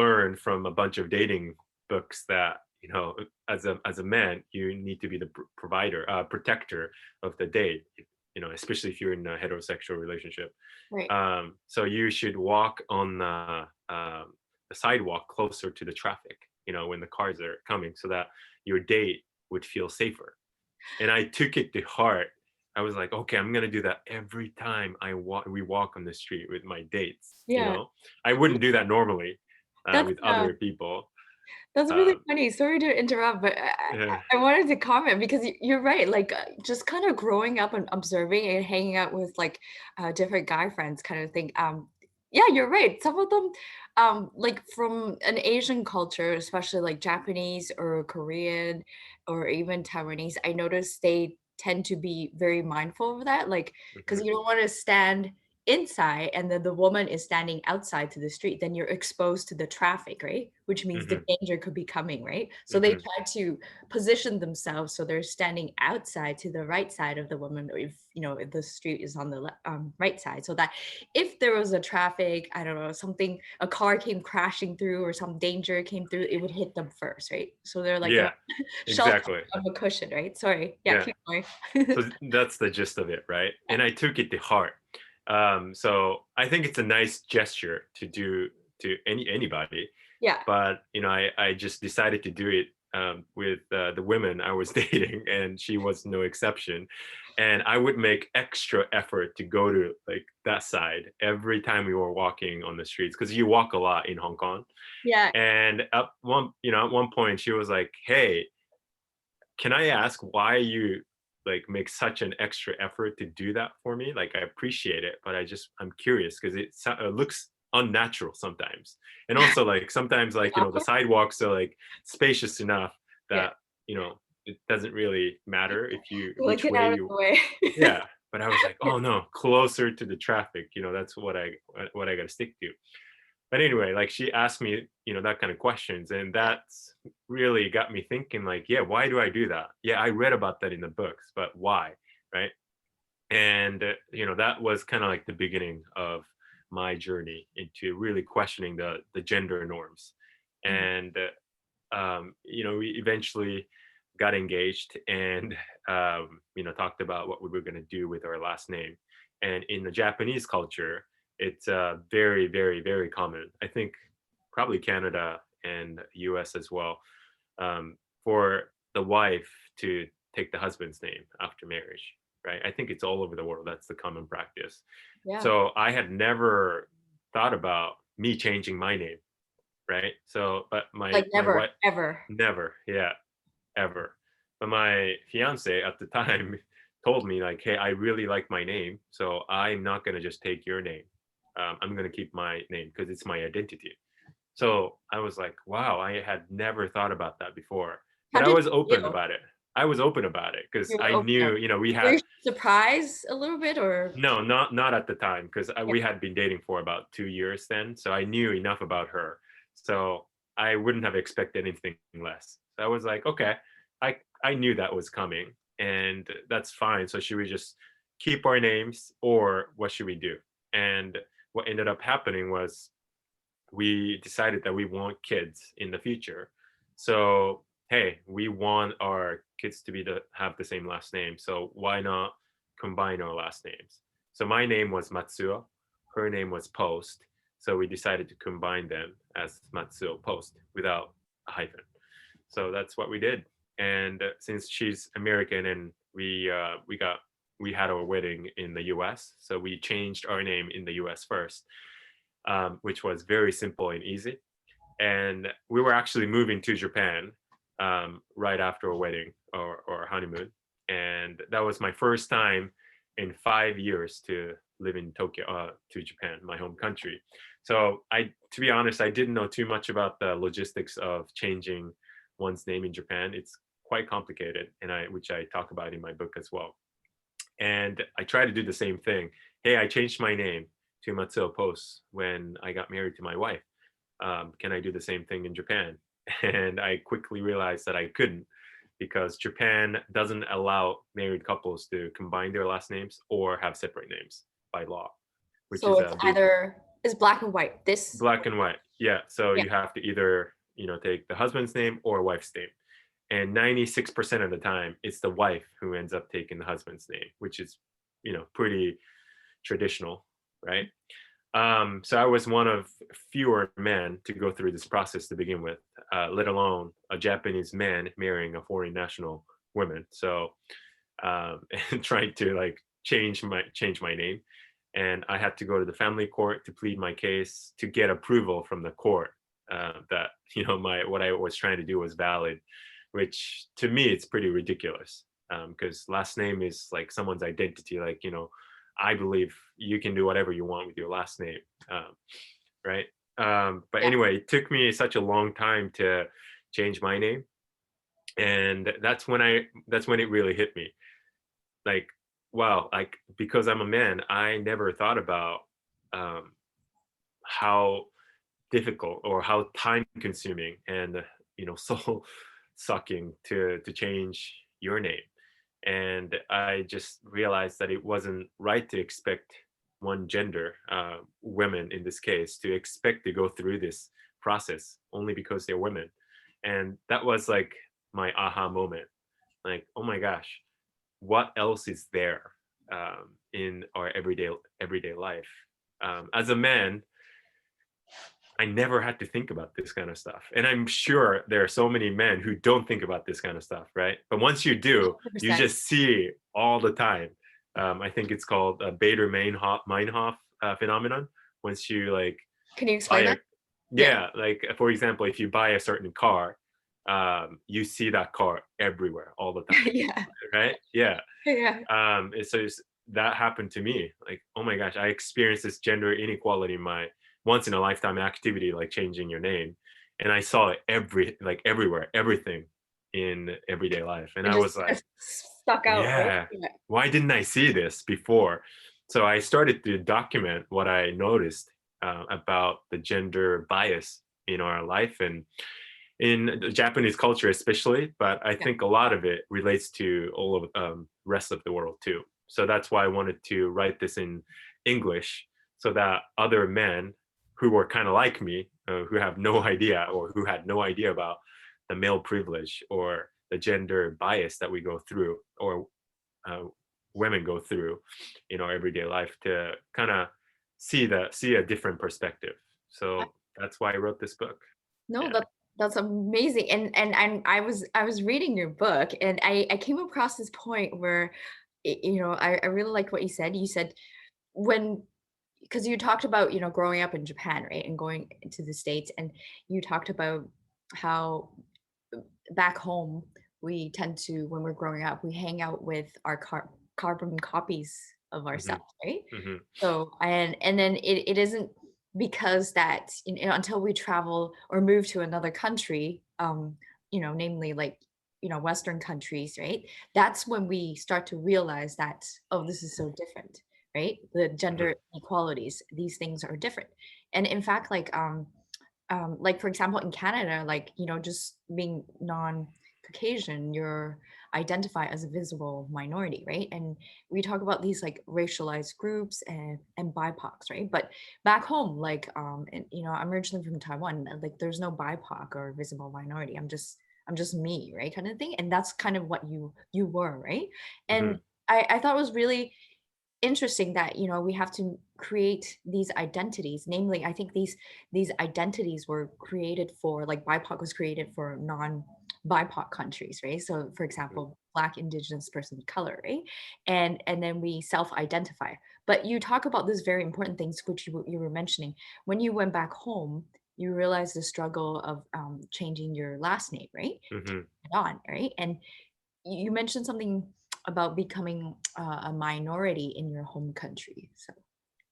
learned from a bunch of dating books that, you know, as a man, you need to be the provider, protector of the date, you know, especially if you're in a heterosexual relationship. Right. So you should walk on the sidewalk closer to the traffic, you know, when the cars are coming, so that your date would feel safer. And I took it to heart. I was like, okay, I'm gonna do that every time we walk on the street with my dates. You Yeah. know, I wouldn't do that normally That's, with other people. that's really Um, funny. Sorry to interrupt, but yeah, I wanted to comment because you're right. Like, just kind of growing up and observing and hanging out with like different guy friends, kind of thing. Yeah, you're right. Some of them, like from an Asian culture, especially like Japanese or Korean or even Taiwanese, I noticed they tend to be very mindful of that. Like, because mhm, you don't want to stand inside and then the woman is standing outside to the street, then you're exposed to the traffic, right? Which means the mhm, danger could be coming, right? So they mhm. try to position themselves so they're standing outside to the right side of the woman, or if you know if the street is on the right side, so that if there was a traffic, I don't know, something, a car came crashing through or some danger came through, it would hit them first, right? So they're like a Yeah, shelter exactly. of a cushion, right? Sorry, yeah, Yeah. keep going. So that's the gist of it, right? And I took it to heart. So I think it's a nice gesture to do to anybody, Yeah. but you know, I just decided to do it with the women I was dating, and she was no exception. And I would make extra effort to go to like that side every time we were walking on the streets, because you walk a lot in Hong Kong. Yeah. And at one point, she was like, "Hey, can I ask why you like make such an extra effort to do that for me? Like I appreciate it, but I'm curious because it looks unnatural sometimes. And also like sometimes like, you know, the Awkward. sidewalks are like spacious enough Yeah. that, you know, it doesn't really matter if you You're like, which get way out of you the way. yeah. But I was like, Yeah. oh no, closer to the traffic, you know, that's what I got to stick to. But anyway, like she asked me, you know, that kind of questions, and that's really got me thinking, like, yeah, why do I do that? Yeah, I read about that in the books, but why? Right. And you know, that was kind of like the beginning of my journey into really questioning the gender norms. Mhm. And you know, we eventually got engaged and you know, talked about what we were going to do with our last name. And in the Japanese culture, it's very, very, very common. I think probably Canada and US as well, for the wife to take the husband's name after marriage. Right? I think it's all over the world. That's the common practice. Yeah. So I had never thought about me changing my name, right? So, but Like my never, wife ever. never, yeah, ever. But my fiance at the time told me like, "Hey, I really like my name, so I'm not gonna just take your name. I'm gonna keep my name because it's my identity." So I was like, "Wow, I had never thought about that before." How But I did was you open feel? about it. I was open about it because You were I open up. knew, you know, we Were you had surprised a little bit or no, not at the time because yeah, we had been dating for about 2 years then, so I knew enough about her. So I wouldn't have expected anything less. So I was like, okay, I knew that was coming, and that's fine. So should we just keep our names, or what should we do? And what ended up happening was we decided that we want kids in the future. So hey, we want our kids to have the same last name. So why not combine our last names? So my name was Matsuo, her name was Post. So we decided to combine them as Matsuo Post without a hyphen. So that's what we did. And since she's American and we had our wedding in the U.S., so we changed our name in the U.S. first, which was very simple and easy. And we were actually moving to Japan right after a wedding or honeymoon. And that was my first time in 5 years to live in Tokyo, to Japan, my home country. So to be honest, I didn't know too much about the logistics of changing one's name in Japan. It's quite complicated, and which I talk about in my book as well. And I tried to do the same thing. Hey, I changed my name to Matsuo Post when I got married to my wife. Can I do the same thing in Japan? And I quickly realized that I couldn't, because Japan doesn't allow married couples to combine their last names or have separate names by law, which so is it's a big, either It's black and white. This, Black and white. Yeah. So yeah. you have to either, take the husband's name or wife's name. And 96% of the time, it's the wife who ends up taking the husband's name, which is, pretty traditional, right? So I was one of fewer men to go through this process to begin with, let alone a Japanese man marrying a foreign national woman. So and trying to like change my name, and I had to go to the family court to plead my case to get approval from the court that my what I was trying to do was valid, which to me it's pretty ridiculous because last name is like someone's identity. Like I believe you can do whatever you want with your last name, um, right? But Yeah. anyway, it took me such a long time to change my name, and that's when it really hit me. Like, wow, like because I'm a man, I never thought about um, how difficult or how time consuming and soul sucking to change your name. And I just realized that it wasn't right to expect one gender, women in this case, to expect to go through this process only because they're women. And that was like my aha moment. Like, oh my gosh, what else is there in our everyday life? As a man, I never had to think about this kind of stuff. And I'm sure there are so many men who don't think about this kind of stuff, right? But once you do, you 100%. just see all the time. I think it's called a Bader-Meinhof phenomenon. Once you like Can you buy explain a, that? Yeah. yeah, like for example, if you buy a certain car, you see that car everywhere all the time, Yeah. right? Yeah. Yeah. That happened to me. Like, oh my gosh, I experienced this gender inequality in my once in a lifetime activity, like changing your name, and I saw it everywhere, everything in everyday life, and It I just was kind like, of stuck out, right? yeah, Yeah. why didn't I see this before? So I started to document what I noticed about the gender bias in our life and in the Japanese culture especially, but I Yeah. think a lot of it relates to all of rest of the world too. So that's why I wanted to write this in English so that other men who were kind of like me, who have no idea or who had no idea about the male privilege or the gender bias that we go through or uh, women go through in our everyday life to kind of see a different perspective. So that's why I wrote this book. No, Yeah. that's amazing. And I was reading your book and I came across this point where I really liked what you said. You said when because you talked about, growing up in Japan, right? And going to the States and you talked about how back home we tend to when we're growing up, we hang out with our carbon copies of Hmm. ourselves, right? Hmm. So and then it isn't because that until we travel or move to another country, namely like Western countries, right? That's when we start to realize that, oh, this is so different, right? The Hmm. gender inequalities, these things are different. And in fact, like for example in Canada, like just being non-Caucasian, you're identified as a visible minority, right? And we talk about these like racialized groups and BIPOCs, right? But back home, like and, I'm originally from Taiwan, and, like there's no BIPOC or visible minority. I'm just me, right? Kind of thing. And that's kind of what you were, right? And Hmm. I thought it was really interesting that we have to create these identities, namely I think these identities were created for, like BIPOC was created for non BIPOC countries, right? So for example, Black, Indigenous, person of color, right? And then we self-identify. But you talk about this very important things which you were mentioning. When you went back home, you realized the struggle of changing your last name, right? Hmm. On, right? And you mentioned something about becoming a minority in your home country. So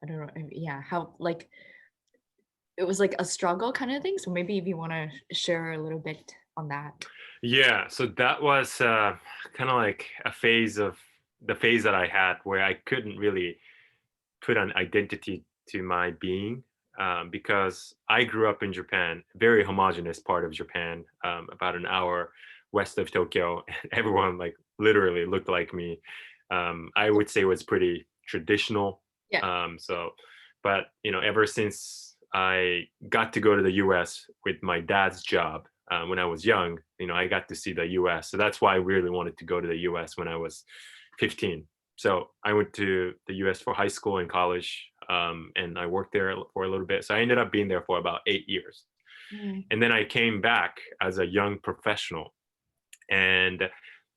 I don't know, yeah, how like it was like a struggle kind of thing. So maybe if you want to share a little bit on that. Yeah, so that was kind of like the phase that I had where I couldn't really put an identity to my being because I grew up in Japan, very homogenous part of Japan, about an hour west of Tokyo. Everyone like literally looked like me. I would say it was pretty traditional. Yeah. So, But ever since I got to go to the US with my dad's job when I was young, I got to see the US. So that's why I really wanted to go to the US when I was 15. So I went to the US for high school and college, and I worked there for a little bit. So I ended up being there for about 8 years. Mm. And then I came back as a young professional, and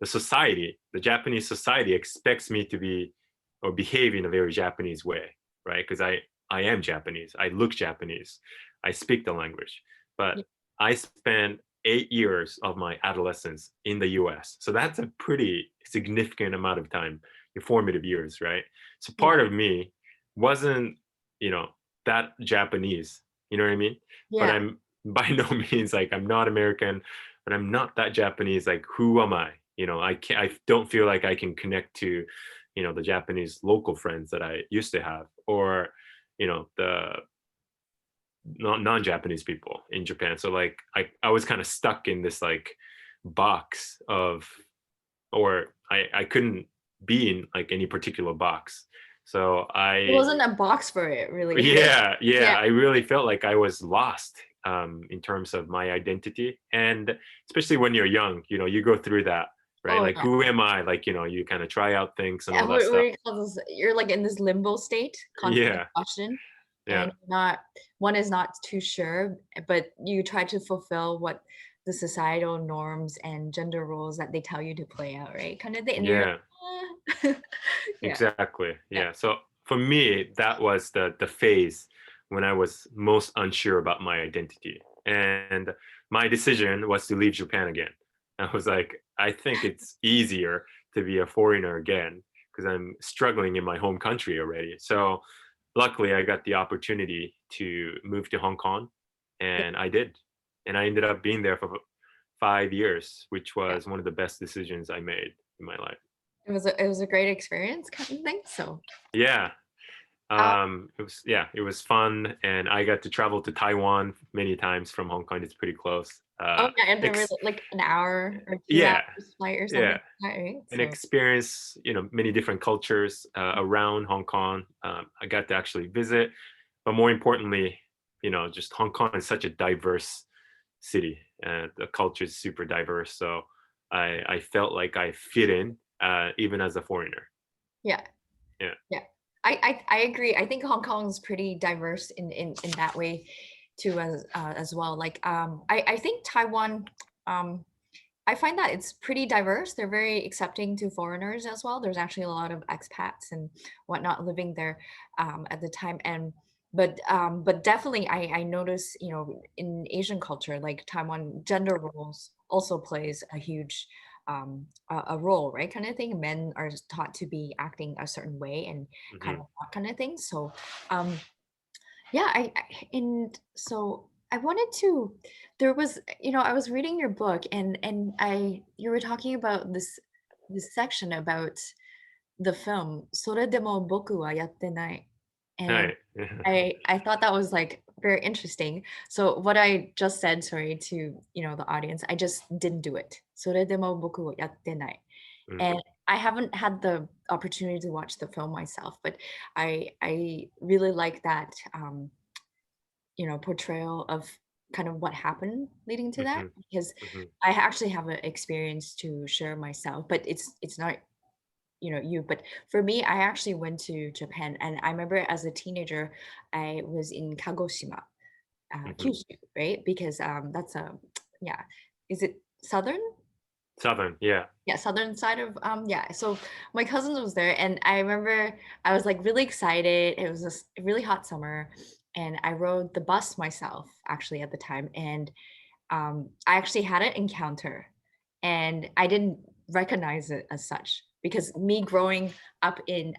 the Japanese society expects me to be or behave in a very Japanese way, right? Because I am Japanese, I look Japanese, I speak the language, but Yeah. I spent 8 years of my adolescence in the US. So that's a pretty significant amount of time, your formative years, right? So Yeah. part of me wasn't, you know, that Japanese, you know what I mean? But Yeah. I'm by no means like I'm not American, but I'm not that Japanese. Like, who am I? I don't feel like I can connect to, the Japanese local friends that I used to have, or, the non-Japanese people in Japan. So like, I was kind of stuck in this like box of, or I couldn't be in like any particular box. So It I wasn't a box for it, really. Yeah, Yeah. yeah. I really felt like I was lost in terms of my identity. And especially when you're young, you go through that, right? Oh, Like, yeah. who am I? Like, you kind of try out things and Yeah, all that what stuff. do you call this? You're like in this limbo state, constant Yeah, caution, yeah, and not one is not too sure, but you try to fulfill what the societal norms and gender roles that they tell you to play out, right? Kind of thing. And you're yeah, like, "Ah." Yeah, exactly. yeah, Yeah. So for me, that was the phase when I was most unsure about my identity. And my decision was to leave Japan again. I was like, I think it's easier to be a foreigner again because I'm struggling in my home country already. So luckily, I got the opportunity to move to Hong Kong, yeah, and I did. And I ended up being there for 5 years, which yeah. was one of the best decisions I made in my life. It was a great experience kind of thing. So, Yeah, uh, it was fun, and I got to travel to Taiwan many times from Hong Kong. It's pretty close. oh yeah, and there was Ex- like an hour or 2 hours yeah, flight or something yeah, like that, right? and So, experience many different cultures around Hong Kong. I got to actually visit, but more importantly, just Hong Kong is such a diverse city, and the culture is super diverse. So I felt like I fit in even as a foreigner. yeah. Yeah. Yeah, I agree. I think Hong Kong is pretty diverse in that way too as well. Like I think Taiwan, um I find that it's pretty diverse. They're very accepting to foreigners as well. There's actually a lot of expats and whatnot living there at the time. And but definitely I notice, in Asian culture, like Taiwan, gender roles also plays a huge a role, right? Kind of thing. Men are taught to be acting a certain way and kind Hmm. of that kind of thing. So um yeah, and so I wanted to there was, I was reading your book, and I you were talking about this section about the film それでも僕はやってない and Right. I thought that was like very interesting. So what I just said, sorry to, the audience, I just didn't do it. それでも僕はやってない Mm, and I haven't had the opportunity to watch the film myself, but I really like that portrayal of kind of what happened leading to that, mhm, because mhm, I actually have an experience to share myself, but it's not you. But for me, I actually went to Japan, and I remember as a teenager, I was in Kagoshima, mhm. Kyushu, right? Because that's a yeah, is it southern? Southern, yeah. Yeah, southern side of yeah. So my cousin was there, and I remember I was like really excited. It was this really hot summer, and I rode the bus myself actually at the time, and I actually had an encounter, and I didn't recognize it as such because me growing up in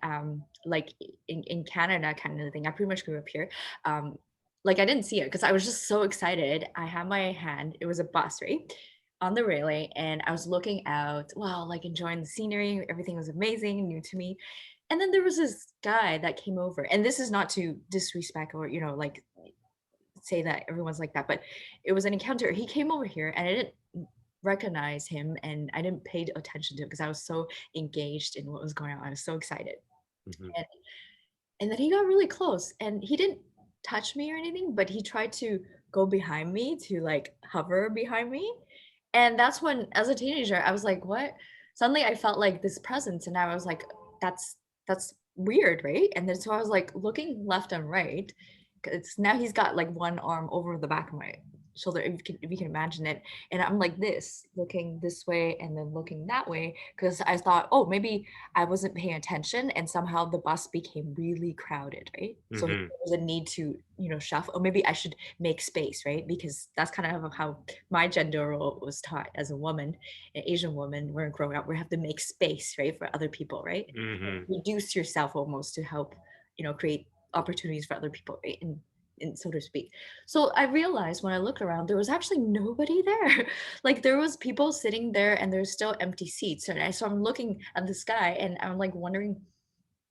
like in Canada kind of thing, I pretty much grew up here. Um, like I didn't see it because I was just so excited. I had my hand, it was a bus, right? On the railing, and I was looking out, wow, like enjoying the scenery. Everything was amazing, new to me. And then there was this guy that came over, and this is not to disrespect or, like say that everyone's like that, but it was an encounter. He came over here, and I didn't recognize him, and I didn't pay attention to it because I was so engaged in what was going on. I was so excited. Mhm, And then he got really close and he didn't touch me or anything, but he tried to go behind me to like hover behind me. And that's when, as a teenager, I was like, what? Suddenly I felt like this presence and I was like, that's that's weird, right? And then so I was like looking left and right. It's now he's got like one arm over the back of my shoulder, if you can imagine it. And I'm like this, looking this way and then looking that way, because I thought, oh, maybe I wasn't paying attention and somehow the bus became really crowded, right? So there Hmm. was a need to, shuffle, or maybe I should make space, right? Because that's kind of how my gender role was taught as a woman, an Asian woman. We're growing up, we have to make space, right, for other people, right? Hmm. Reduce yourself almost to help, create opportunities for other people, right? And so to speak. So I realized when I looked around, there was actually nobody there. Like there was people sitting there and there's still empty seats. And so I'm looking at the sky and I'm like wondering,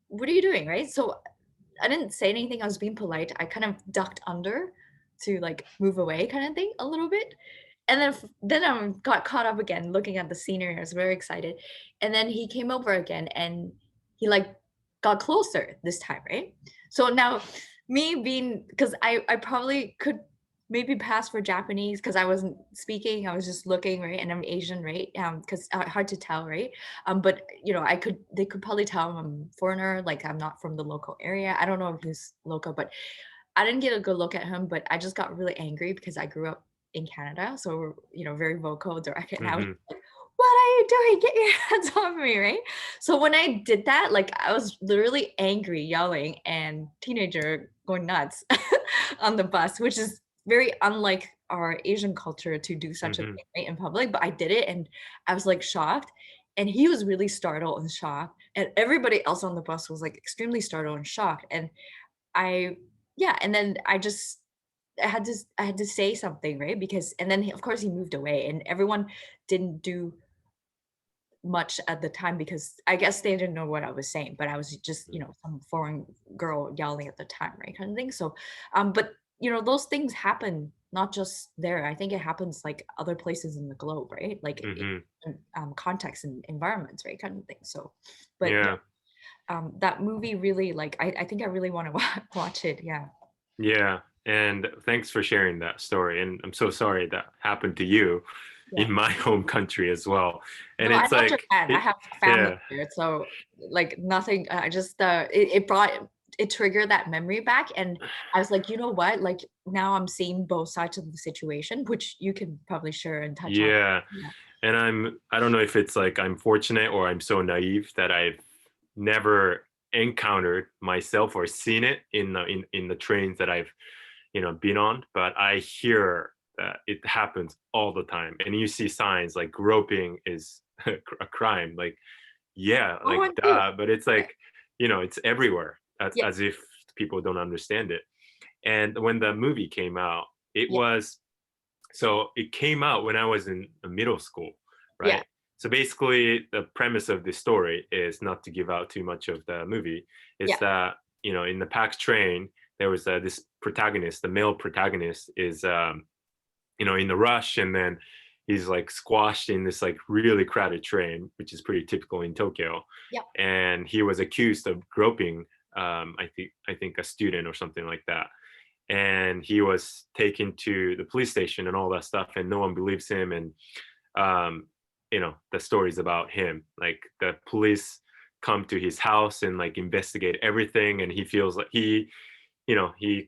what are you doing? Right. So I didn't say anything. I was being polite. I kind of ducked under to like move away kind of thing a little bit. And then I got caught up again looking at the scenery. I was very excited. And then he came over again and he like got closer this time, right? So now me being, because I probably could maybe pass for Japanese because I wasn't speaking. I was just looking, right? And I'm Asian, right? Because hard to tell, right? But they could probably tell I'm foreigner, like I'm not from the local area. I don't know if he's local, but I didn't get a good look at him. But I just got really angry because I grew up in Canada, so we're very vocal, direct. And I was Hmm. like, "What are you doing? Get your hands off me!" Right? So when I did that, like I was literally angry, yelling, and teenager going nuts on the bus, which is very unlike our Asian culture to do such a Hmm. thing, right, in public. But I did it, and I was like shocked. And he was really startled and shocked, and everybody else on the bus was like extremely startled and shocked. And I, yeah, and then I had to say something, right? Because and then of course he moved away, and everyone didn't do much at the time because I guess they didn't know what I was saying, but I was just, some foreign girl yelling at the time, right? Kind of thing. So, but those things happen not just there. I think it happens like other places in the globe, right? Like Hmm. contexts and environments, right? Kind of thing. So, but yeah, Yeah. that movie really, like, I think I really want to watch it. Yeah. Yeah. And thanks for sharing that story. And I'm so sorry that happened to you Yeah. in my home country as well. And No, I it's love like, Japan. I have family yeah, there, so, like, nothing I just, it triggered that memory back, and I was like, "You know what? Like, now I'm seeing both sides of the situation," which you can probably share and touch on. yeah. Yeah. And I don't know if it's like I'm fortunate or I'm so naive that I've never encountered myself or seen it in the trains that I've been on, but I hear that it happens all the time. And you see signs like groping is a crime. Like, yeah, Oh, like one too. duh, but it's Yeah, like, it's everywhere. yeah, As if people don't understand it. And when the movie came out, it yeah, was so it came out when I was in middle school, yeah, right? So basically, the premise of the story is not to give out too much of the movie. Is yeah, that in the PAX train there was this protagonist, the male protagonist, is in the rush, and then he's like squashed in this like really crowded train, which is pretty typical in Tokyo, yeah, and he was accused of groping. I think a student or something like that, and he was taken to the police station and all that stuff, and no one believes him. And um the stories about him, like the police come to his house and like investigate everything, and he feels like he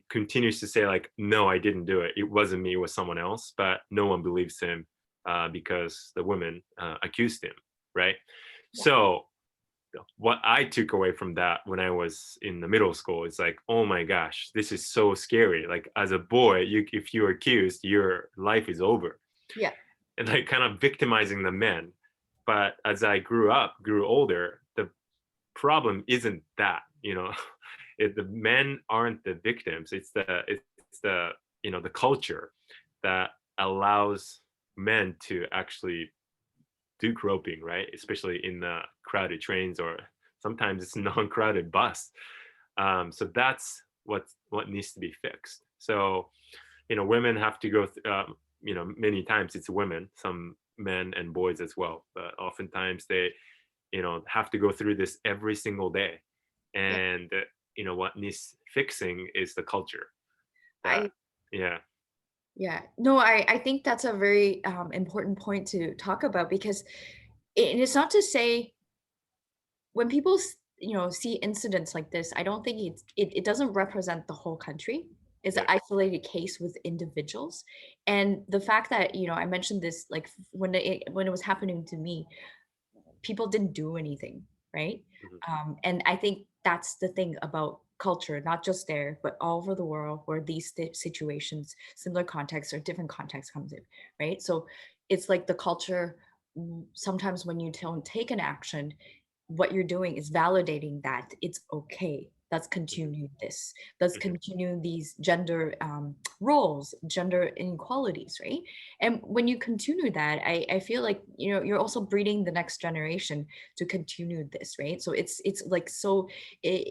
continues to say like, no, I didn't do it, it wasn't me, it was someone else, but no one believes him because the women accused him, right? yeah, So what I took away from that when I was in the middle school is like, oh my gosh, this is so scary. Like as a boy, if you're accused, your life is over, yeah, and like kind of victimizing the men. But as I grew older, the problem isn't that, the men aren't the victims. It's the the culture that allows men to actually do groping, right? Especially in the crowded trains, or sometimes it's non-crowded bus. So that's what needs to be fixed. So women have to go many times it's women, some men and boys as well, but oftentimes they have to go through this every single day. yeah, And what needs fixing is the culture. That I yeah. Yeah, no, I think that's a very important point to talk about because and it's not to say when people see incidents like this, I don't think it doesn't represent the whole country. It's an Yeah. isolated case with individuals, and the fact that I mentioned this like when it was happening to me, people didn't do anything, right? Mhm. And I think that's the thing about culture, not just there, but all over the world where these situations, similar contexts or different contexts comes in, right? So it's like the culture, sometimes when you don't take an action, what you're doing is validating that it's okay. Let's Mhm. continue this. Let's Mhm. continue these gender roles, gender inequalities, right? And when you continue that, I feel like you're also breeding the next generation to continue this, right? So it's like so eh,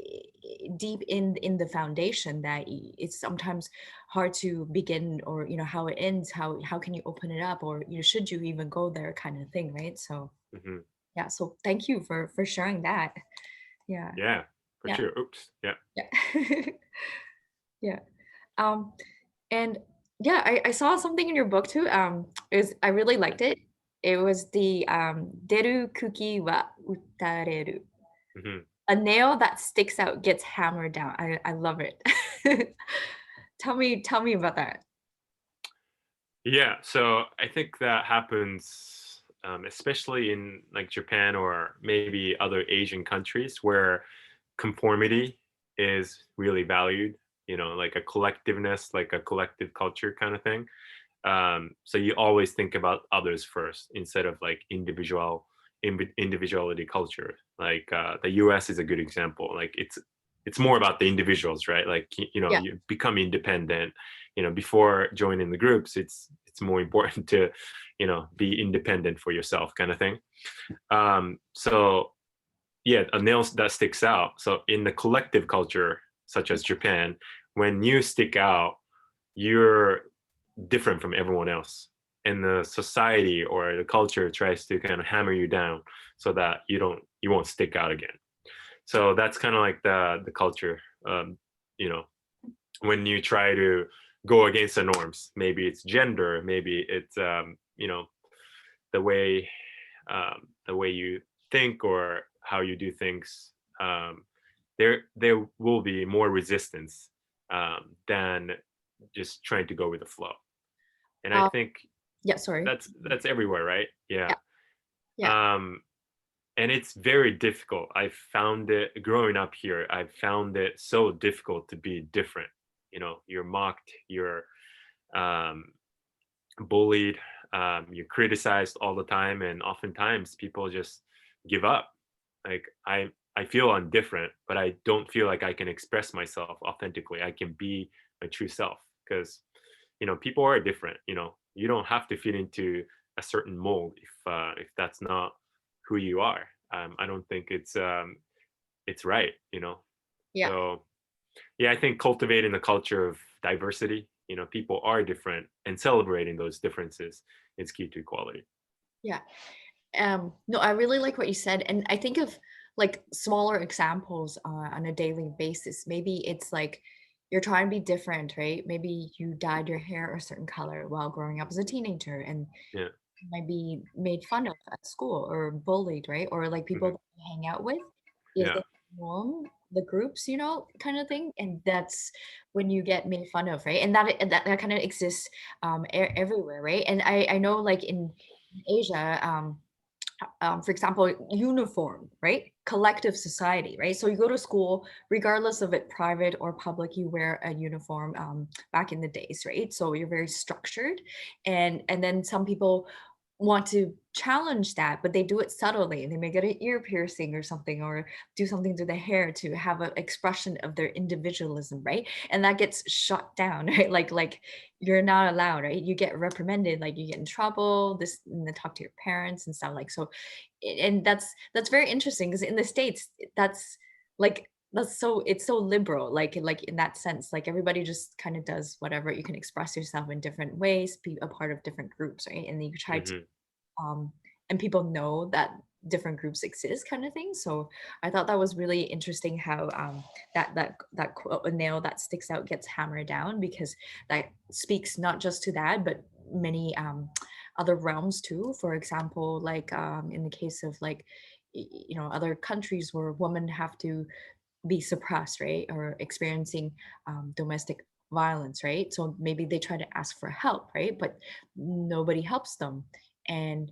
deep in the foundation that it's sometimes hard to begin, or how it ends, how can you open it up, or should you even go there, kind of thing, right? So Mhm. yeah, so thank you for sharing that. Yeah. Yeah, for Yeah. sure. Oops. Yeah. Yeah. Yeah. um and yeah, I saw something in your book too. Is I really liked it. It was the deru kuki wa utareru. Mhm. A nail that sticks out gets hammered down. I love it. Tell me about that. Yeah, so I think that happens, especially in like Japan or maybe other Asian countries where conformity is really valued, like a collectiveness, like a collective culture kind of thing. So you always think about others first instead of like individuality culture. Like the US is a good example. Like it's more about the individuals, right? Like Yeah. you become independent. Before joining the groups, it's more important to be independent for yourself, kind of thing. So yeah, a nail that sticks out. So in the collective culture, such as Japan, when you stick out, you're different from everyone else. And the society or the culture tries to kind of hammer you down so that you won't stick out again. So that's kind of like the culture. You know, when you try to go against the norms, maybe it's gender, maybe it's the way the way you think or how you do things, there will be more resistance than just trying to go with the flow. And I um think yeah, sorry. that's everywhere, right? Yeah. Yeah. Yeah. Um, and it's very difficult. I found it growing up here. I found it so difficult to be different. You're mocked, you're um, bullied, you're criticized all the time, and oftentimes people just give up. Like I feel I'm different, but I don't feel like I can express myself authentically. I can be my true self because people are different. You don't have to fit into a certain mold if that's not who you are. I don't think it's right. Yeah. So yeah, I think cultivating a culture of diversity, people are different, and celebrating those differences is key to equality. Yeah. No, I really like what you said, and I think of like smaller examples on a daily basis. Maybe it's like you're trying to be different, right? Maybe you dyed your hair a certain color while growing up as a teenager, and Yeah. you might be made fun of at school or bullied, right? Or like people Hmm. that you hang out with is Yeah. the norm, the groups, kind of thing, and that's when you get made fun of, right? And that kind of exists everywhere, right? And I know like in Asia. For example, uniform, right? Collective society, right? So you go to school, regardless of it private or public, you wear a uniform back in the days, right? So you're very structured. And then some people want to challenge that, but they do it subtly. They may get an ear piercing or something, or do something to the hair to have an expression of their individualism, right? And that gets shut down, right? Like you're not allowed, right? You get reprimanded, like you get in trouble, this, and then talk to your parents and stuff like so. And that's very interesting because in the States, that's like that's so it's so liberal, like in that sense, like everybody just kind of does whatever. You can express yourself in different ways, be a part of different groups, right? And then you try to Hmm. um and people know that different groups exist kind of thing. So I thought that was really interesting how that quote, a nail that sticks out gets hammered down, because that speaks not just to that, but many other realms too. For example, like in the case of like other countries where women have to be suppressed, right, or experiencing domestic violence, right? So maybe they try to ask for help, right, but nobody helps them, and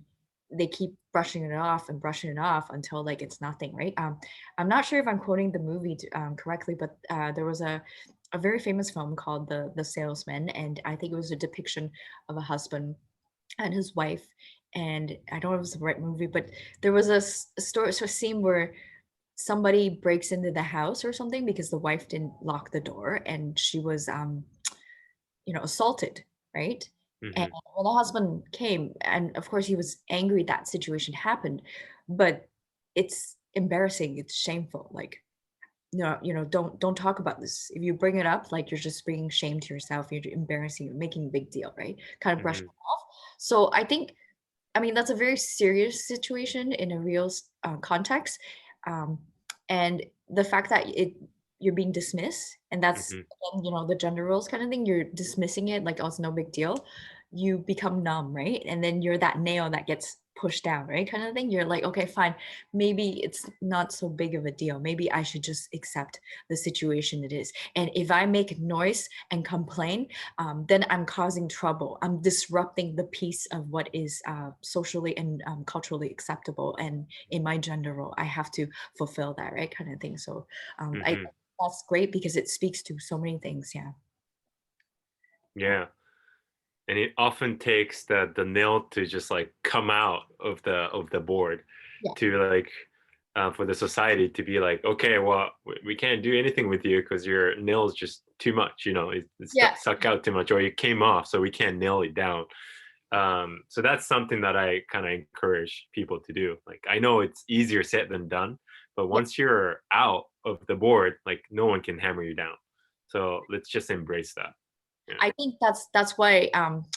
they keep brushing it off and brushing it off until like it's nothing, right? I'm not sure if I'm quoting the movie correctly, but there was a very famous film called the Salesman, and I think it was a depiction of a husband and his wife. And I don't know if it was the right movie, but there was a story, so a scene where somebody breaks into the house or something because the wife didn't lock the door, and she was assaulted, right? And Hmm. when the husband came, and of course he was angry that situation happened, but it's embarrassing, it's shameful. Like, no, don't talk about this. If you bring it up, like, you're just bringing shame to yourself, you're embarrassing, you're making a big deal, right? Kind of brush it Hmm. off. So I think, I mean, that's a very serious situation in a real context. Um, and the fact that you're being dismissed, and that's, Hmm. again, the gender roles kind of thing, you're dismissing it like, oh, it's no big deal. You become numb, right? And then you're that nail that gets pushed down, right? Kind of thing. You're like, okay, fine. Maybe it's not so big of a deal. Maybe I should just accept the situation it is. And if I make noise and complain, then I'm causing trouble. I'm disrupting the peace of what is socially and culturally acceptable. And in my gender role, I have to fulfill that, right? Kind of thing. So I Hmm. that's great because it speaks to so many things. Yeah. Yeah. And it often takes the nail to just like come out of the board, Yeah. to like for the society to be like, okay, well, we can't do anything with you because your nail is just too much, it's Yeah. stuck out too much, or it came off, so we can't nail it down. So that's something that I kind of encourage people to do. Like, I know it's easier said than done, but Yeah. once you're out of the board, like, no one can hammer you down. So let's just embrace that. Yeah. I think that's why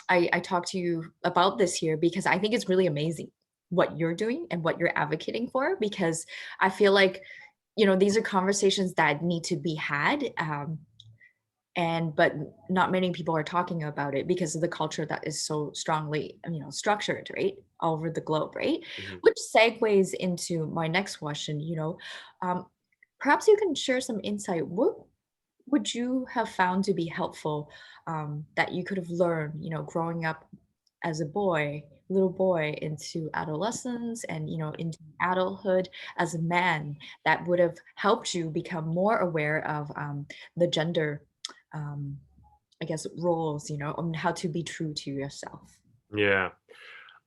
I talked to you about this here, because I think it's really amazing what you're doing and what you're advocating for, because I feel like these are conversations that need to be had, and but not many people are talking about it because of the culture that is so strongly structured, right, all over the globe, right? Mhm. Which segues into my next question. Um, Perhaps you can share some insight. What would you have found to be helpful, that you could have learned, growing up as a little boy, into adolescence, and into adulthood as a man, that would have helped you become more aware of the gender, um, I guess, roles, on how to be true to yourself? Yeah.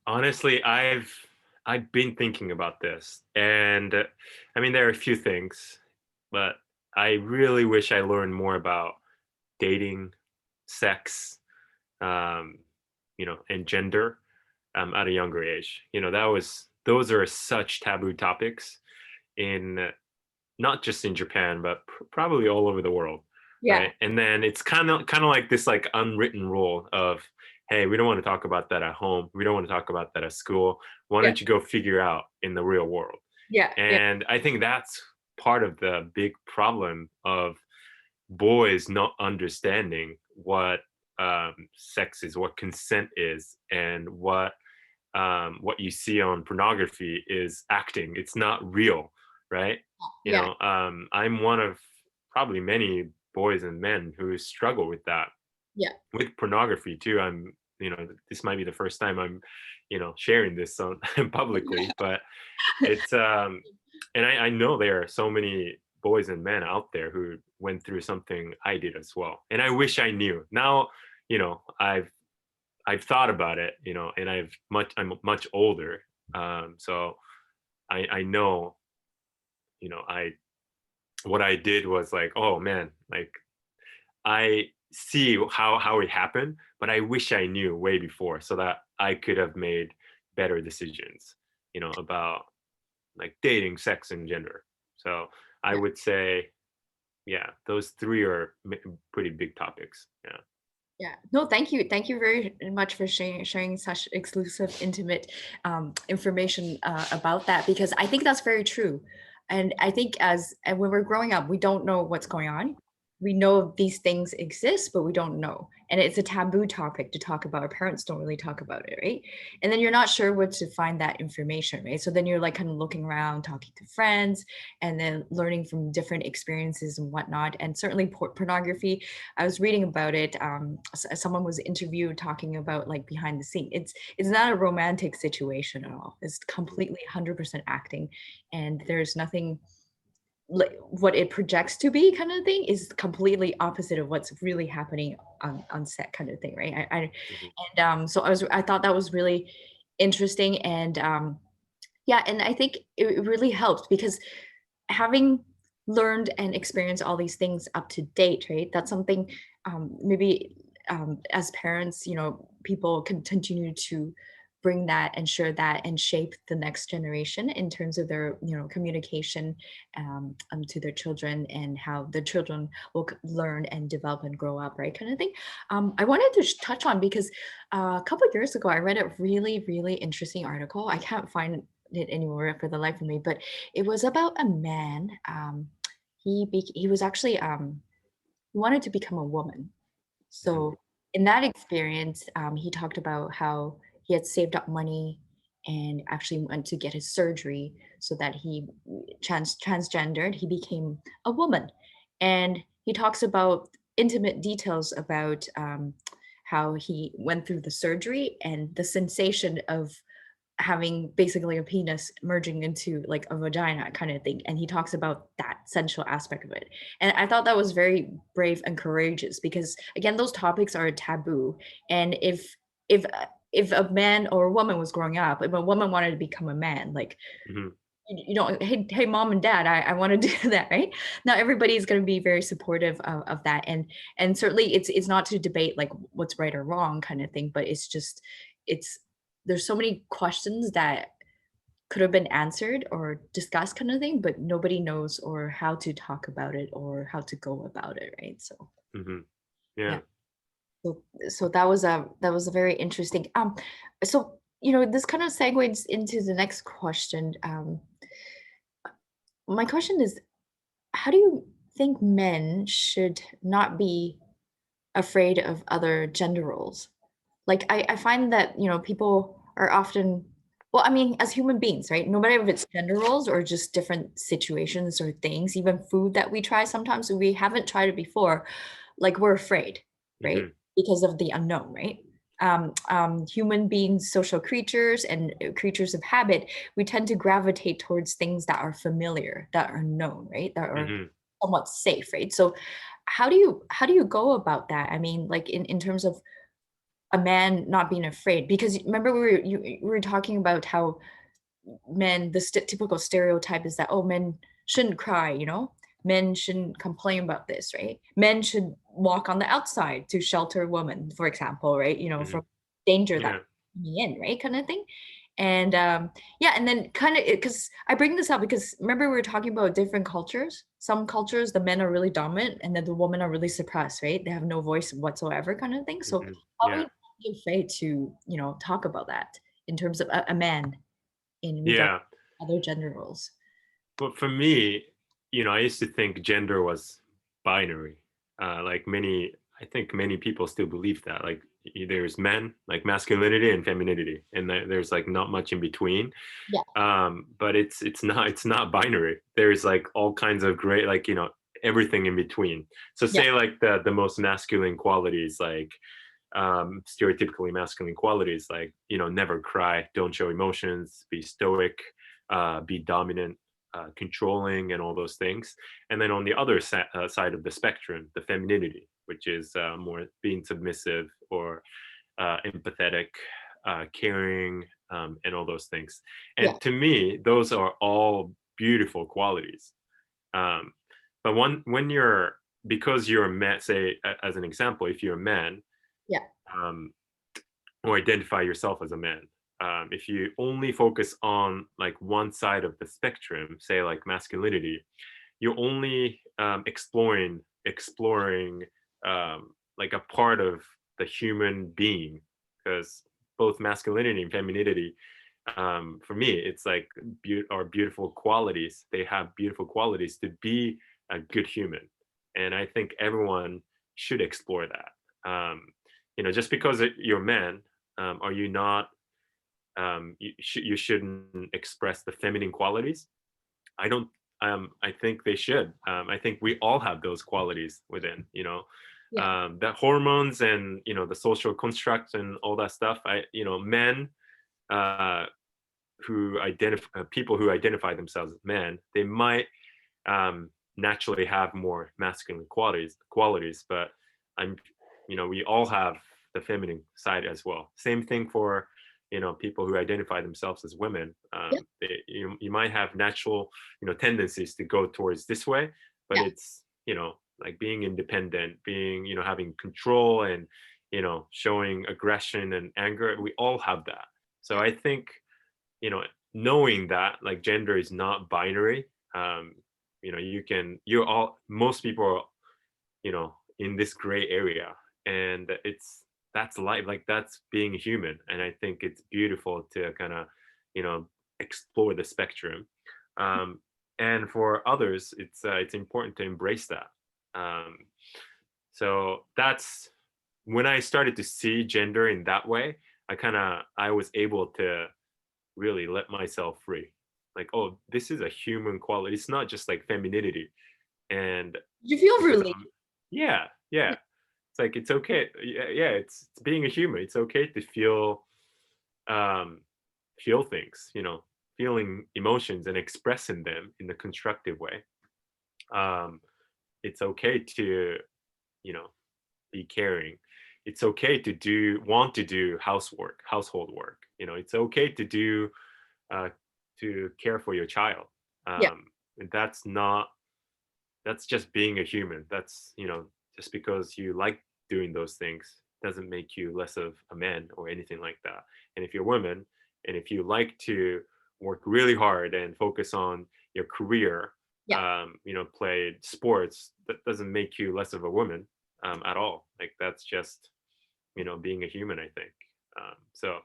Honestly, I've been thinking about this, and I mean, there are a few things, but I really wish I learned more about dating, sex, um, and gender, at a younger age. Those are such taboo topics in, not just in Japan, but probably all over the world, Yeah, right? And then it's kind of like this like unwritten rule of, hey, we don't want to talk about that at home. We don't want to talk about that at school. Why yeah, don't you go figure out in the real world? yeah, yeah, And I think that's part of the big problem of boys not understanding what sex is, what consent is, and what you see on pornography is acting. It's not real, right? yeah, I'm one of probably many boys and men who struggle with that, yeah, with pornography too. This might be the first time I'm, sharing this on publicly, but it's and I know there are so many boys and men out there who went through something I did as well. And I wish I knew. Now, I've thought about it, and I'm much older. So I know, I what I did was like, oh man, like, I see how it happened, but I wish I knew way before so that I could have made better decisions, about like dating, sex, and gender. So I yeah. would say, yeah, those three are pretty big topics. Yeah. Yeah. No, thank you. Thank you very much for sharing such exclusive, intimate information about that, because I think that's very true. And I think and when we're growing up, we don't know what's going on. We know these things exist, but we don't know. And it's a taboo topic to talk about. Our parents don't really talk about it, right? And then you're not sure where to find that information, right? So then you're like kind of looking around, talking to friends, and then learning from different experiences and whatnot. And certainly pornography, I was reading about it. Someone was interviewed talking about like behind the scene. It's not a romantic situation at all. It's completely 100% acting, and there's nothing like what it projects to be kind of thing is completely opposite of what's really happening on set kind of thing, right? Mhm. And so I thought that was really interesting, and yeah, and I think it really helped because having learned and experienced all these things up to date, right? That's something maybe as parents, people can continue to bring that and share that and shape the next generation in terms of their, communication to their children, and how the children will learn and develop and grow up, right? Kind of thing. I wanted to touch on because a couple of years ago, I read a really, really interesting article. I can't find it anywhere for the life of me, but it was about a man. He was actually he wanted to become a woman. Mhm. So in that experience, he talked about how he had saved up money and actually went to get his surgery so that he transgendered. He became a woman, and he talks about intimate details about how he went through the surgery and the sensation of having basically a penis merging into like a vagina kind of thing, and he talks about that sensual aspect of it. And I thought that was very brave and courageous, because again, those topics are taboo. And if a man or a woman was growing up, if a woman wanted to become a man, like, Mhm. hey mom and dad, I want to do that, right? Not everybody's going to be very supportive of that. And certainly it's not to debate like what's right or wrong kind of thing, but it's just, it's there's so many questions that could have been answered or discussed kind of thing, but nobody knows or how to talk about it or how to go about it, right? So Mhm. yeah. Yeah. So that was a very interesting so this kind of segues into the next question. My question is, how do you think men should not be afraid of other gender roles? Like I find that, people are often, well, I mean, as human beings, right? No matter if it's gender roles or just different situations or things, even food that we try, sometimes we haven't tried it before, like we're afraid, right? Mhm. Because of the unknown, right? Human beings, social creatures, and creatures of habit, we tend to gravitate towards things that are familiar, that are known, right? That are Mhm. somewhat safe, right? So how do you go about that? I mean, like in terms of a man not being afraid, because remember we were talking about how men, the typical stereotype is that, oh, men shouldn't cry, men shouldn't complain about this, right? Men should walk on the outside to shelter women, for example, right? From Mhm. danger that Yeah. coming in, right? Kind of thing. And yeah, and then kind of, because I bring this up because remember we were talking about different cultures. Some cultures the men are really dominant and then the women are really suppressed, right? They have no voice whatsoever, kind of thing. So Mhm. how do we Yeah. be afraid to talk about that in terms of a man in regard Yeah. to other gender roles? But for me, I used to think gender was binary. Like I think many people still believe that. Like there's men, like masculinity and femininity, and there's like not much in between. Yeah, But it's not binary. There's like all kinds of great, like everything in between. So yeah, say like the most masculine qualities, like stereotypically masculine qualities, like never cry, don't show emotions, be stoic, be dominant, controlling, and all those things. And then on the other side of the spectrum, the femininity, which is more being submissive or empathetic, caring, and all those things. yeah, And to me, those are all beautiful qualities. Um, but when you're, because you're a man, say as an example, if you're a man, yeah, um, or identify yourself as a man, if you only focus on like one side of the spectrum, say like masculinity, you're only exploring like a part of the human being, because both masculinity and femininity, for me, it's like are beautiful qualities. They have beautiful qualities to be a good human, and I think everyone should explore that. Just because you're a man, are you not? You shouldn't express the feminine qualities. I don't. I think they should. I think we all have those qualities within. Yeah. The hormones and the social constructs and all that stuff. Men uh, who identify people who identify themselves as men, they might naturally have more masculine qualities, but I'm we all have the feminine side as well. Same thing for people who identify themselves as women. Yeah. You might have natural tendencies to go towards this way, but Yeah. it's like being independent, being having control, and showing aggression and anger. We all have that. So I think you know knowing that like gender is not binary. You're all most people are in this gray area, and that's life, like that's being human. And I think it's beautiful to kind of you know explore the spectrum. And for others, it's important to embrace that. Um, so that's when I started to see gender in that way. I was able to really let myself free. Like, oh, this is a human quality. It's not just like femininity. And You feel because really. yeah, yeah. It's like it's okay. Yeah, yeah, it's being a human. It's okay to um feel things, feeling emotions and expressing them in a constructive way. Um, it's okay to, you know, be caring. It's okay to want to do household work. It's okay to do uh, to care for your child. Yeah. And that's just being a human. That's just because you like doing those things doesn't make you less of a man or anything like that. And if you're a woman, and if you like to work really hard and focus on your career, Yeah. play sports, that doesn't make you less of a woman at all. Like that's just being a human, I think. So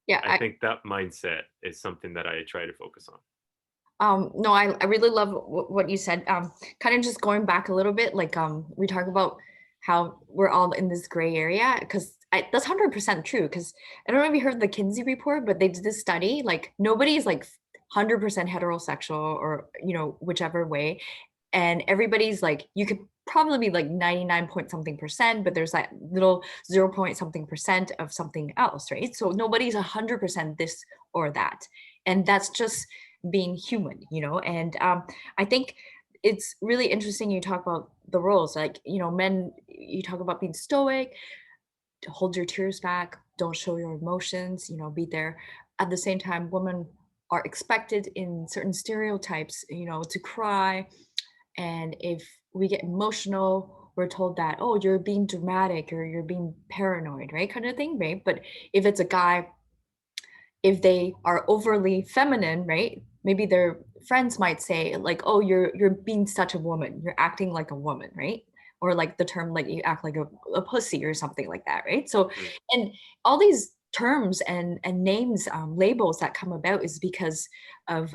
Yeah. I think that mindset is something that I try to focus on. No, I really love what you said. Kind of just going back a little bit, like we talk about how we're all in this gray area because that's 100% true. Because I don't know if you heard the Kinsey report, but they did this study. Like nobody's like 100% heterosexual or whichever way, and everybody's like you could probably be like 99 point something percent, but there's that little 0 point something percent of something else, right? So nobody's 100% this or that, and that's just being human, and I think it's really interesting you talk about the roles, like men, you talk about being stoic, to hold your tears back, don't show your emotions, be there. At the same time, women are expected in certain stereotypes, to cry, and if we get emotional, we're told that, oh, you're being dramatic or you're being paranoid, right? Kind of thing, right? But if it's a guy, if they are overly feminine, right? Maybe their friends might say like, "Oh, you're being such a woman. You're acting like a woman," right? Or like the term like you act like a pussy or something like that, right? So, Mm. and all these terms and names, labels that come about is because of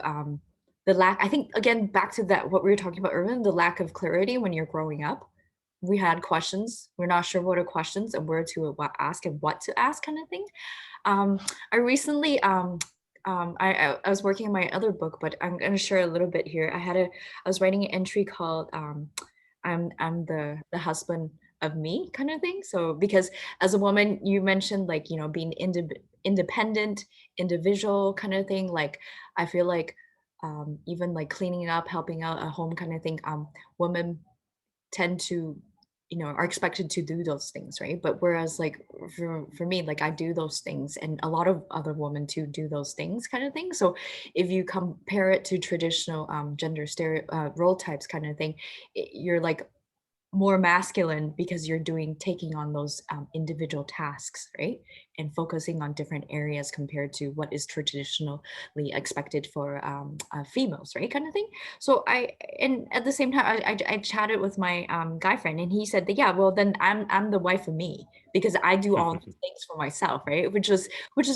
the lack. I think again back to that what we were talking about earlier, the lack of clarity when you're growing up. We had questions. We're not sure what are questions and where to what ask and what to ask, kind of thing. um, I recently I was working on my other book, but I'm gonna share a little bit here. I was writing an entry called I'm the husband of me, kind of thing. So because as a woman, you mentioned like being independent, individual, kind of thing. Like I feel like even like cleaning up, helping out at home, kind of thing. Women tend to are expected to do those things, right? But whereas like for me, like I do those things and a lot of other women too do those things, kind of thing. So if you compare it to traditional gender stereo role types, kind of thing, you're like more masculine because you're taking on those individual tasks, right? And focusing on different areas compared to what is traditionally expected for females, right? Kind of thing. So and at the same time, I chatted with my guy friend, and he said that, yeah, well, then I'm the wife of me because I do all these things for myself, right? Which is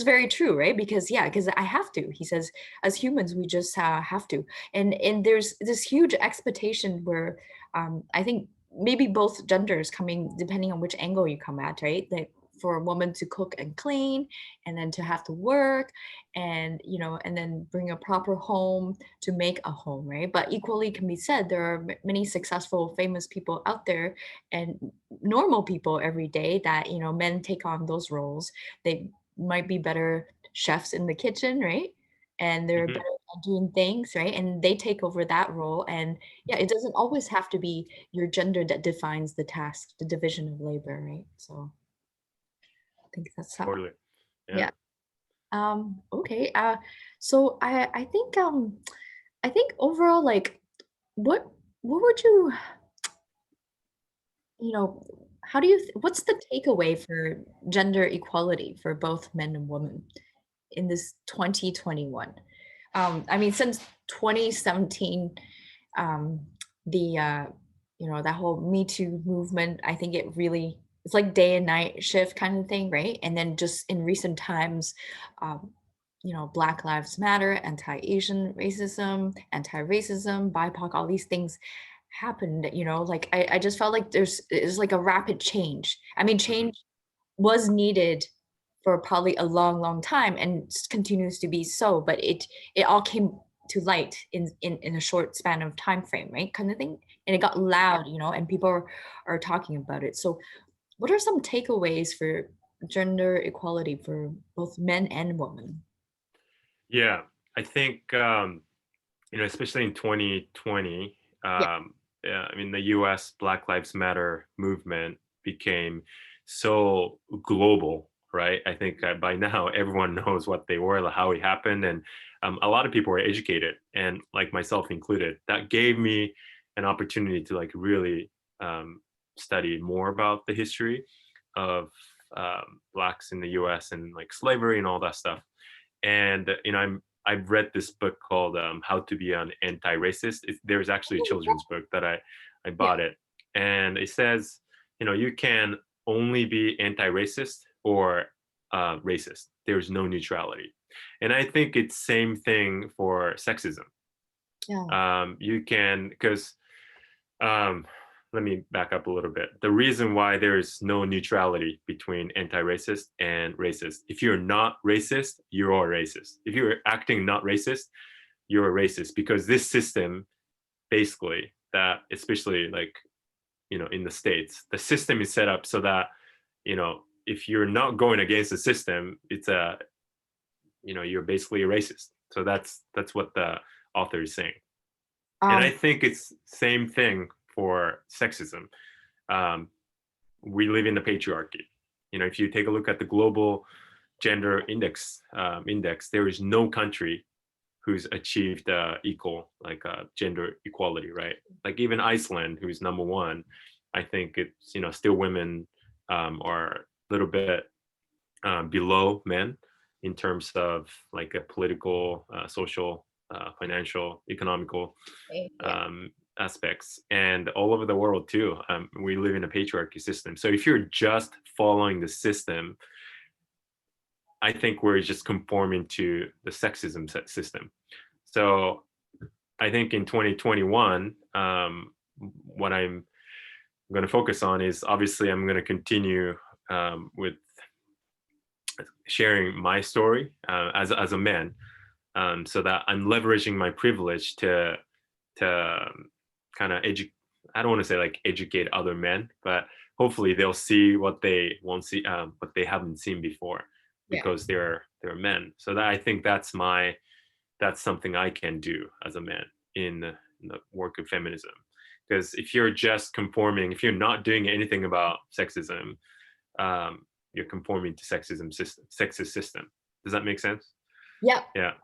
very true, right? Because yeah, because I have to. He says, as humans, we just have to, and there's this huge expectation where I think maybe both genders coming depending on which angle you come at, right? Like for a woman to cook and clean and then to have to work and and then bring a proper home to make a home, right? But equally can be said there are many successful famous people out there and normal people every day that men take on those roles. They might be better chefs in the kitchen, right? And they're Hmm. better at doing things, right? And they take over that role. And yeah, it doesn't always have to be your gender that defines the task, the division of labor, right? So I think that's Totally. Yeah. yeah. Okay. So I think overall, like, what would you, you know, how do you what's the takeaway for gender equality for both men and women in this 2021? I mean, since 2017, um, the that whole Me Too movement, I think it's like day and night shift kind of thing, right? And then just in recent times, um, Black Lives Matter, anti-Asian racism, anti-racism, BIPOC, all these things happened. Like I just felt like it's like a rapid change. I mean, Hmm. change was needed for probably a long, long time and continues to be so, but it all came to light in a short span of time frame, right? Kind of thing. And it got loud, and people are talking about it. So what are some takeaways for gender equality for both men and women? Yeah. I think, especially in 2020, Yeah. yeah, I mean, the US Black Lives Matter movement became so global, right? I think by now everyone knows what they were, how it happened, and a lot of people were educated, and like myself included. That gave me an opportunity to like really study more about the history of blacks in the US and like slavery and all that stuff. And I've read this book called How to Be an Anti-Racist. There's actually a children's book that I Yeah. bought it, and it says you can only be anti-racist or racist. There's no neutrality, and I think it's same thing for sexism. Yeah. You can because um, let me back up a little bit. The reason why there is no neutrality between anti-racist and racist, if you're not racist, you're all racist. If you're acting not racist, you're a racist because this system, basically, that especially like in the States, the system is set up so that if you're not going against the system, it's you're basically a racist. So that's what the author is saying. And I Um, think it's same thing for sexism. Um, we live in the patriarchy. If you take a look at the global gender index, there is no country who's achieved equal like gender equality, right? Like even Iceland, who's number one, I think it's still women are a little bit below men in terms of like a political, social, financial, economical yeah. aspects, and all over the world too. We live in a patriarchy system. So if you're just following the system, I think we're just conforming to the sexism system. So I think in 2021, what I'm going to focus on is obviously I'm going to continue with sharing my story as a man, so that I'm leveraging my privilege to kind of educate. I don't want to say like educate other men, but hopefully they'll see what they won't see, what they haven't seen before, Yeah. because they're men. So that I think that's something I can do as a man in the work of feminism. Because if you're just conforming, if you're not doing anything about sexism, um, you're conforming to sexist system. Does that make sense? Yeah. Yeah.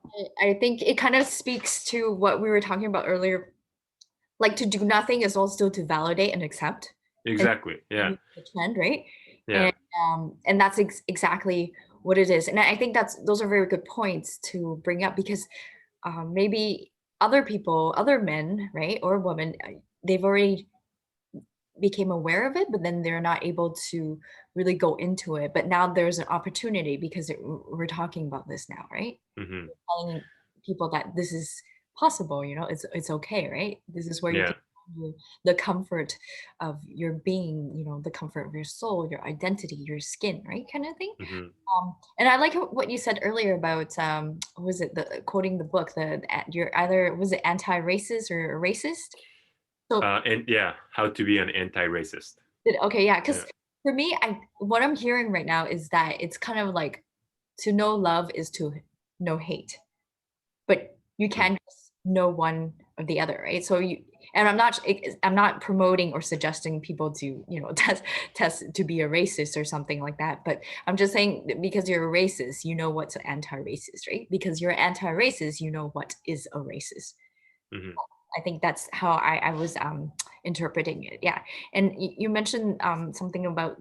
I think it kind of speaks to what we were talking about earlier. Like to do nothing is also to validate and accept. Exactly. Yeah. The trend, right? Yeah. And that's exactly what it is. And I think those are very good points to bring up because maybe other people, other men, right, or women, they've already became aware of it, but then they're not able to really go into it. But now there's an opportunity because we're talking about this now, right? Hmm. Telling people that this is possible, it's okay, right? This is where you can Yeah. find the comfort of your being, the comfort of your soul, your identity, your skin, right? Kind of thing. Hmm. And I like what you said earlier about what was it the quoting the book, you're either was it anti-racist or racist? So And yeah, how to be an anti-racist. okay, yeah, because Yeah. for me, I what I'm hearing right now is that it's kind of like to know love is to know hate, but you Mm. can just know one or the other, right? So and I'm not promoting or suggesting people to test to be a racist or something like that, but I'm just saying that because you're a racist, you know what's anti-racist, right? Because you're anti-racist, you know what is a racist. Hmm. I think that's how I was interpreting it. Yeah, and you mentioned something about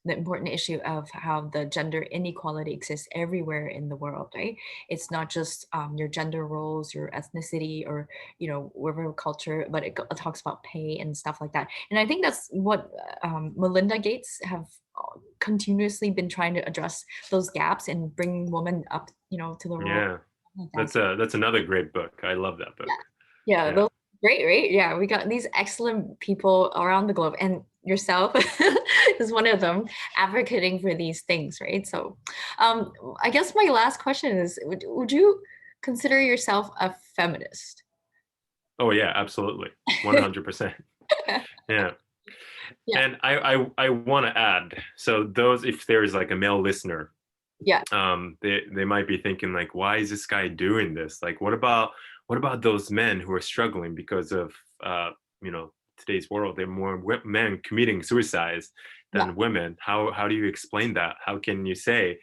the important issue of how the gender inequality exists everywhere in the world. Right? It's not just your gender roles, your ethnicity, or whatever culture, but it talks about pay and stuff like that. And I think that's what Melinda Gates have continuously been trying to address those gaps and bring women up, to the role. Yeah. Like that. That's another great book. I love that book. Yeah, Yeah. those great, right? Yeah, we got these excellent people around the globe, and yourself is one of them advocating for these things, right? So, I guess my last question is: would you consider yourself a feminist? Oh yeah, absolutely. 100%. Yeah. Yeah, And I want to add, so those, if there's like a male listener, yeah, they might be thinking like, why is this guy doing this? Like, what about those men who are struggling because of today's world? There are more men committing suicides yeah, than women. How do you explain that? How can you say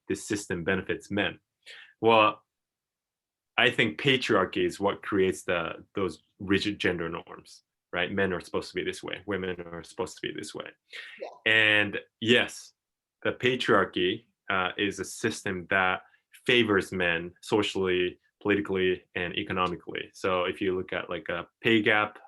this system benefits men? Well, I think patriarchy is what creates those rigid gender norms, right? Men are supposed to be this way, women are supposed to be this way. yeah, And yes, the patriarchy is a system that favors men socially, politically, and economically. So if you look at like a pay gap,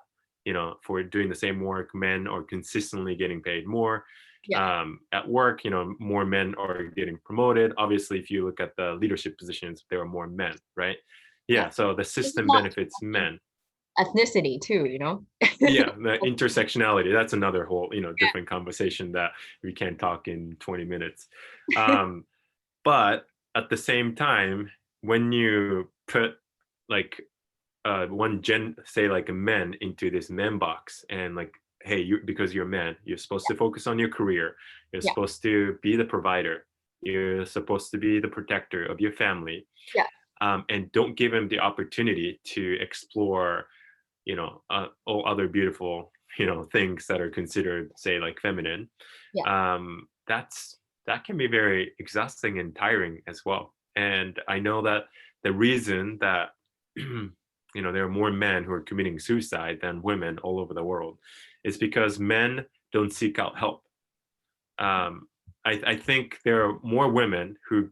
for doing the same work, men are consistently getting paid more. yeah. At work, more men are getting promoted. Obviously, if you look at the leadership positions, there are more men, right? Yeah. Yeah, so the This is system not benefits men. ethnicity too. Yeah, the intersectionality, that's another whole different conversation that we can't talk in 20 minutes. um but at the same time, when you put like one say like a men into this men box, and like, hey, because you're a man, you're supposed to focus on your career, you're Yeah, supposed to be the provider, you're supposed to be the protector of your family, yeah, and don't give him the opportunity to explore all other beautiful things that are considered, say, like feminine. yeah, That can be very exhausting and tiring as well. And I know that the reason that there are more men who are committing suicide than women all over the world is because men don't seek out help. I think there are more women who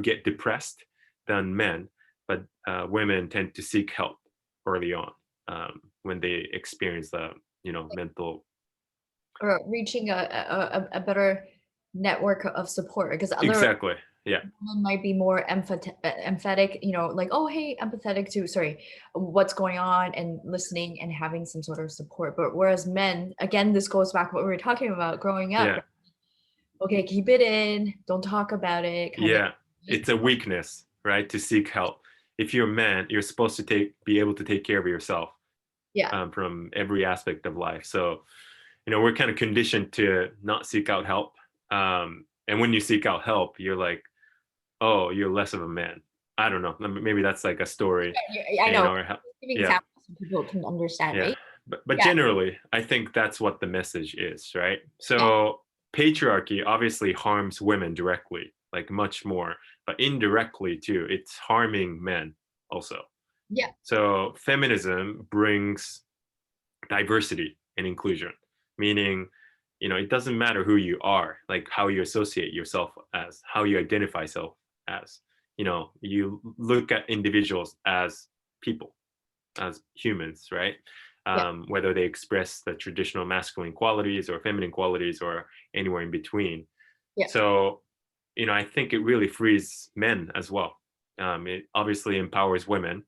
get depressed than men, but women tend to seek help early on, when they experience the mental. or reaching a better network of support because other Exactly. Yeah. someone might be more emphatic, like, oh, hey, empathetic to, sorry, what's going on and listening and having some sort of support. But whereas men, again, this goes back to what we were talking about growing up. Yeah. Okay, keep it in, don't talk about it, kind of. Yeah. It's a weakness, right, to seek help. If you're a man, you're supposed to be able to take care of yourself, Yeah, from every aspect of life. So we're kind of conditioned to not seek out help. And when you seek out help, you're like, oh, you're less of a man. I don't know. Maybe that's like a story, I know. or Giving yeah, examples so people can understand, yeah. right? But Yeah, generally, I think that's what the message is, right? yeah, So patriarchy obviously harms women directly, like much more, but indirectly too, it's harming men also. yeah, So feminism brings diversity and inclusion, meaning, it doesn't matter who you are, like how you associate yourself as, how you identify self as. You look at individuals as people, as humans, right? Yeah. Whether they express the traditional masculine qualities or feminine qualities or anywhere in between. Yeah. So, I think it really frees men as well. It obviously empowers women,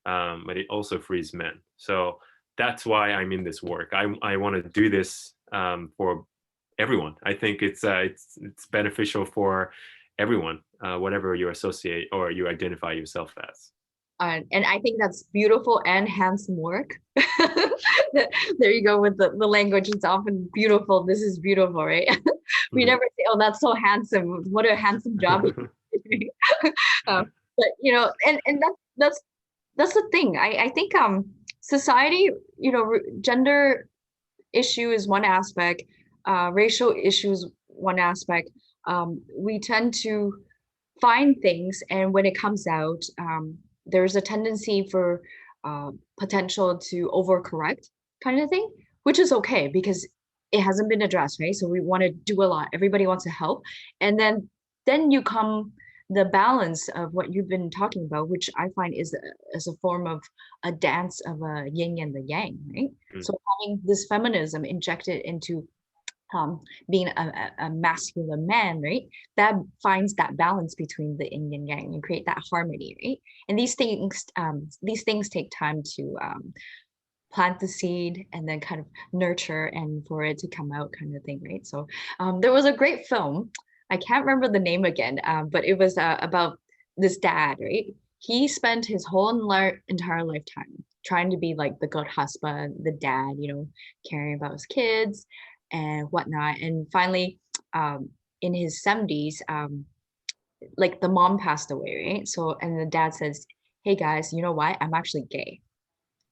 but it also frees men. So that's why I'm in this work. I want to do this for everyone. I think it's beneficial for everyone, whatever you associate or you identify yourself as. And I think that's beautiful and handsome work. There you go with the language. It's often beautiful. This is beautiful, right? We never say, "Oh, that's so handsome. What a handsome job." um, but and that's the thing. I think society, gender issue is one aspect, racial issues one aspect. We tend to find things, and when it comes out, there's a tendency for potential to overcorrect kind of thing, which is okay because it hasn't been addressed, right? So we want to do a lot. Everybody wants to help, and then you come the balance of what you've been talking about, which I find is a form of a dance of a yin and the yang, right? Mm. So having this feminism injected into being a masculine man, right? That finds that balance between the yin and yang and create that harmony, right? And these things take time to plant the seed and then kind of nurture and for it to come out, kind of thing, right? So there was a great film. I can't remember the name again, but it was about this dad, right? He spent his whole entire lifetime trying to be like the good husband, the dad, caring about his kids and whatnot. And finally, in his 70s, like the mom passed away, right? So, and the dad says, "Hey guys, you know what? I'm actually gay."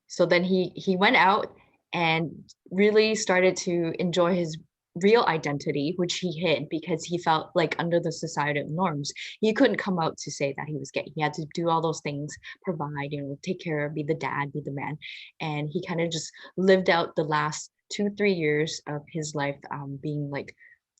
So then he went out and really started to enjoy his real identity, which he hid because he felt like under the societal norms, he couldn't come out to say that he was gay. He had to do all those things, provide, take care, be the dad, be the man. And he kind of just lived out the last 2, 3 years of his life being like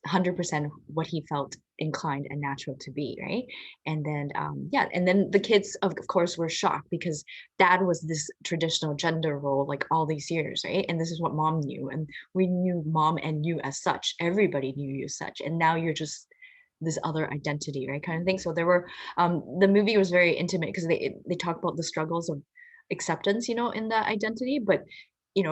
100% what he felt inclined and natural to be, right? And then yeah, and then the kids of course were shocked because dad was this traditional gender role like all these years, right? And this is what mom knew, and we knew mom and you as such, everybody knew you as such, and now you're just this other identity, right, kind of thing. So there were the movie was very intimate because they talk about the struggles of acceptance, in that identity. But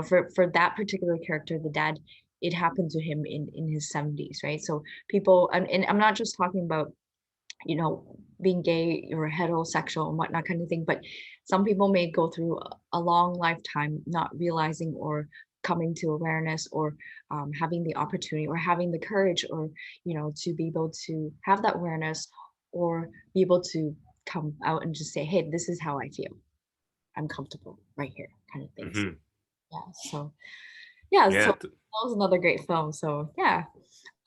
for that particular character, the dad, it happened to him in his 70s, right? So people, and I'm not just talking about being gay or heterosexual and whatnot kind of thing, but some people may go through a long lifetime not realizing or coming to awareness or having the opportunity or having the courage or to be able to have that awareness or be able to come out and just say, "Hey, this is how I feel. I'm comfortable right here," kind of things. Hmm. Yeah. So yeah, so Yeah. that was another great film. So yeah.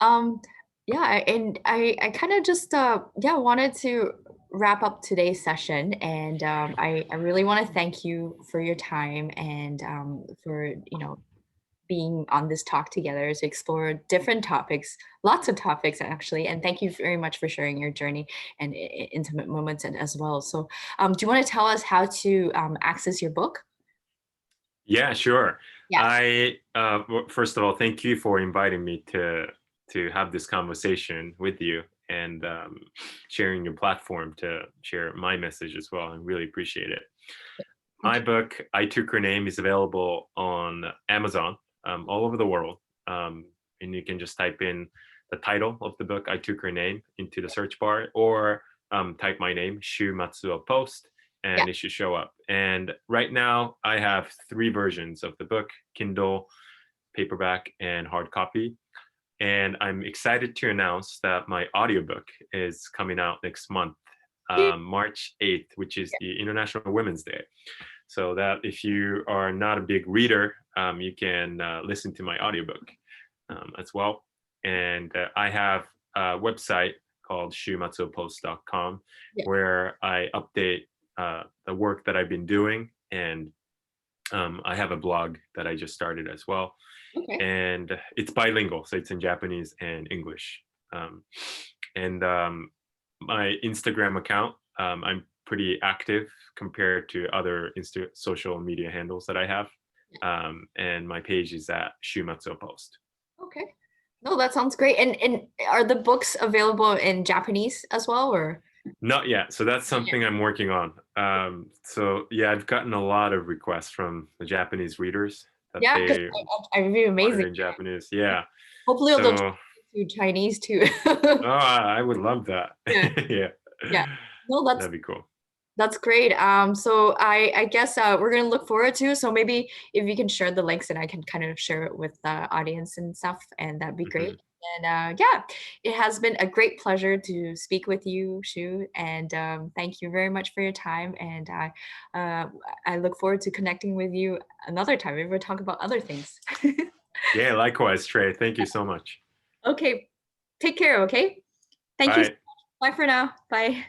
Um, yeah, and I kind of just yeah, wanted to wrap up today's session, and I really want to thank you for your time and for being on this talk together to explore different topics, lots of topics actually. And thank you very much for sharing your journey and intimate moments and as well. So do you want to tell us how to access your book? Yeah, sure. Yeah. First of all, thank you for inviting me to have this conversation with you and sharing your platform to share my message as well. I really appreciate it. Thank My you. book, I Took Her Name, is available on Amazon all over the world. And you can just type in the title of the book, I Took Her Name, into the search bar, or type my name, Shu Matsuo Post, Yeah. and it should show up. And right now, I have 3 versions of the book: Kindle, paperback, and hard copy. And I'm excited to announce that my audiobook is coming out next month, March 8th, which is the International Women's Day. So that if you are not a big reader, you can listen to my audiobook as well. And I have a website called shumatsuopost.com Yeah. where I update the work that I've been doing and I have a blog that I just started as well, Okay. and it's bilingual, so it's in Japanese and English. Um, and My Instagram account, I'm pretty active compared to other social media handles that I have. And my page is at Shu Matsuo Post. Okay. No, that sounds great. And are the books available in Japanese as well, or? Not yet. So that's Not yet. something I'm working on. So yeah, I've gotten a lot of requests from the Japanese readers that Yeah, because they it'd be want it amazing. in Japanese. Yeah. Hopefully, they'll So, translate to Chinese too. I would love that. Yeah, Yeah. yeah. No, that's That'd be cool. That's great. So I guess we're gonna look forward to. So maybe if you can share the links and I can kind of share it with the audience and stuff, and that'd be Mhm. great. And yeah, it has been a great pleasure to speak with you, Shu. And thank you very much for your time. And uh, I look forward to connecting with you another time. Maybe we'll talk about other things. Yeah, likewise, Trey. Thank you so much. Okay, take care. Okay, thank you. Bye. Bye for now. Bye.